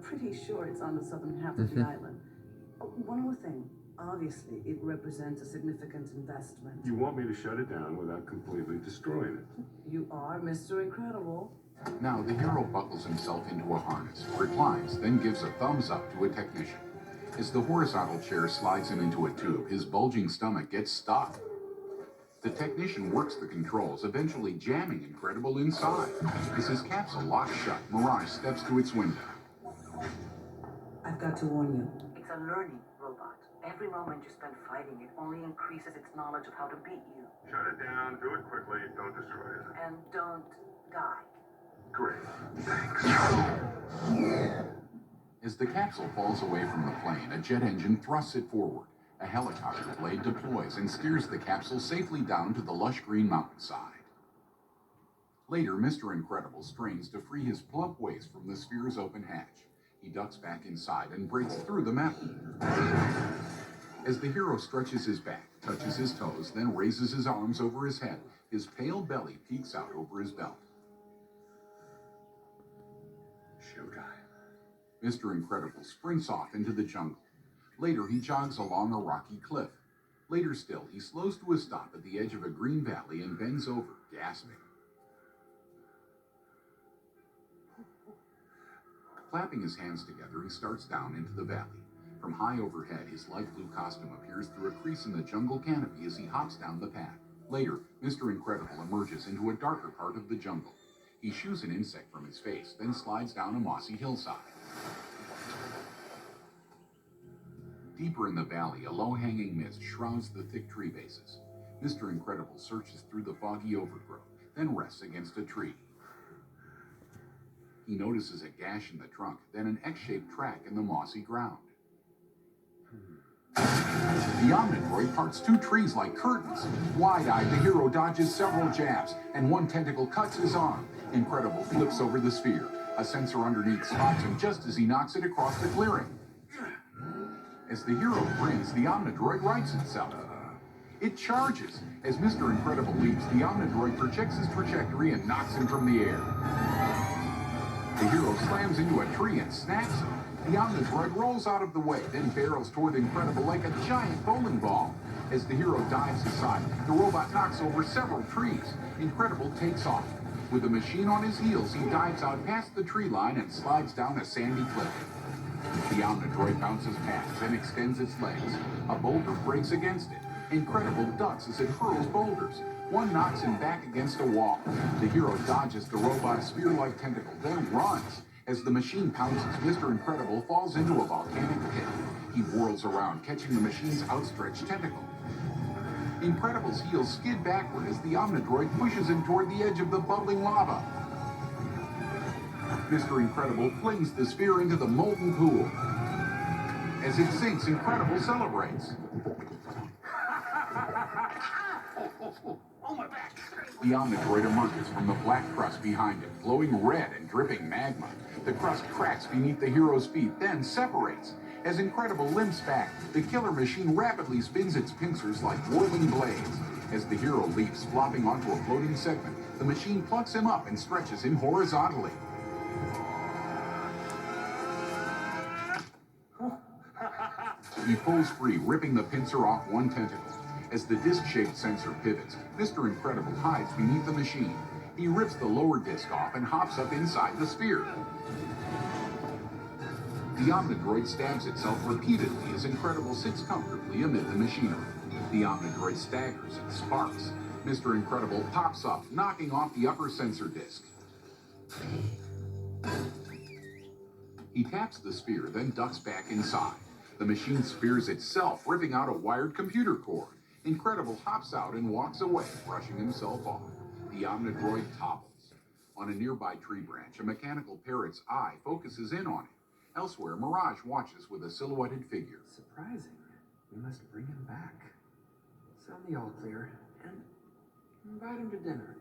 pretty sure it's on the southern half of the island. Oh, one more thing. Obviously, it represents a significant investment. You want me to shut it down without completely destroying it? You are Mr. Incredible. Now the hero buckles himself into a harness, reclines, then gives a thumbs up to a technician. As the horizontal chair slides him into a tube, his bulging stomach gets stuck. The technician works the controls, eventually jamming Incredible inside. As his capsule locks shut, Mirage steps to its window. I've got to warn you. It's a learning robot. Every moment you spend fighting it only increases its knowledge of how to beat you. Shut it down, do it quickly, don't destroy it. And don't die. Great, thanks. As the capsule falls away from the plane, a jet engine thrusts it forward. A helicopter blade deploys and steers the capsule safely down to the lush green mountainside. Later, Mr. Incredible strains to free his plump waist from the sphere's open hatch. He ducks back inside and breaks through the mountain. As the hero stretches his back, touches his toes, then raises his arms over his head, his pale belly peeks out over his belt. Showtime. Mr. Incredible sprints off into the jungle. Later, he jogs along a rocky cliff. Later still, he slows to a stop at the edge of a green valley and bends over, gasping. Clapping his hands together, he starts down into the valley. From high overhead, his light blue costume appears through a crease in the jungle canopy as he hops down the path. Later, Mr. Incredible emerges into a darker part of the jungle. He shoos an insect from his face, then slides down a mossy hillside. Deeper in the valley, a low-hanging mist shrouds the thick tree bases. Mr. Incredible searches through the foggy overgrowth, then rests against a tree. He notices a gash in the trunk, then an X-shaped track in the mossy ground. The Omnidrod parts two trees like curtains. Wide-eyed, the hero dodges several jabs, and one tentacle cuts his arm. Incredible flips over the sphere. A sensor underneath spots him just as he knocks it across the clearing. As the hero grins, the Omnidrod rights itself. It charges. As Mr. Incredible leaps, the Omnidrod projects his trajectory and knocks him from the air. The hero slams into a tree and snaps him. The Omnidrod rolls out of the way, then barrels toward Incredible like a giant bowling ball. As the hero dives aside, the robot knocks over several trees. Incredible takes off. With the machine on his heels, he dives out past the tree line and slides down a sandy cliff. The Omnidrod bounces past, then extends its legs. A boulder breaks against it. Incredible ducks as it hurls boulders. One knocks him back against a wall. The hero dodges the robot's spear-like tentacle, then runs. As the machine pounces, Mr. Incredible falls into a volcanic pit. He whirls around, catching the machine's outstretched tentacle. Incredible's heels skid backward as the Omnidrod pushes him toward the edge of the bubbling lava. Mr. Incredible flings the sphere into the molten pool. As it sinks, Incredible celebrates. Oh, my back! The Omnidrod emerges from the black crust behind him, glowing red and dripping magma. The crust cracks beneath the hero's feet, then separates. As Incredible limps back, the killer machine rapidly spins its pincers like whirling blades. As the hero leaps, flopping onto a floating segment, the machine plucks him up and stretches him horizontally. He pulls free, ripping the pincer off one tentacle. As the disc-shaped sensor pivots, Mr. Incredible hides beneath the machine. He rips the lower disc off and hops up inside the sphere. The Omnidrod stabs itself repeatedly as Incredible sits comfortably amid the machinery. The Omnidrod staggers and sparks. Mr. Incredible pops up, knocking off the upper sensor disc. He taps the sphere, then ducks back inside. The machine spears itself, ripping out a wired computer cord. Incredible hops out and walks away, brushing himself off. The Omnidrod topples. On a nearby tree branch, a mechanical parrot's eye focuses in on him. Elsewhere, Mirage watches with a silhouetted figure. Surprising. We must bring him back. Sound the all clear and invite him to dinner.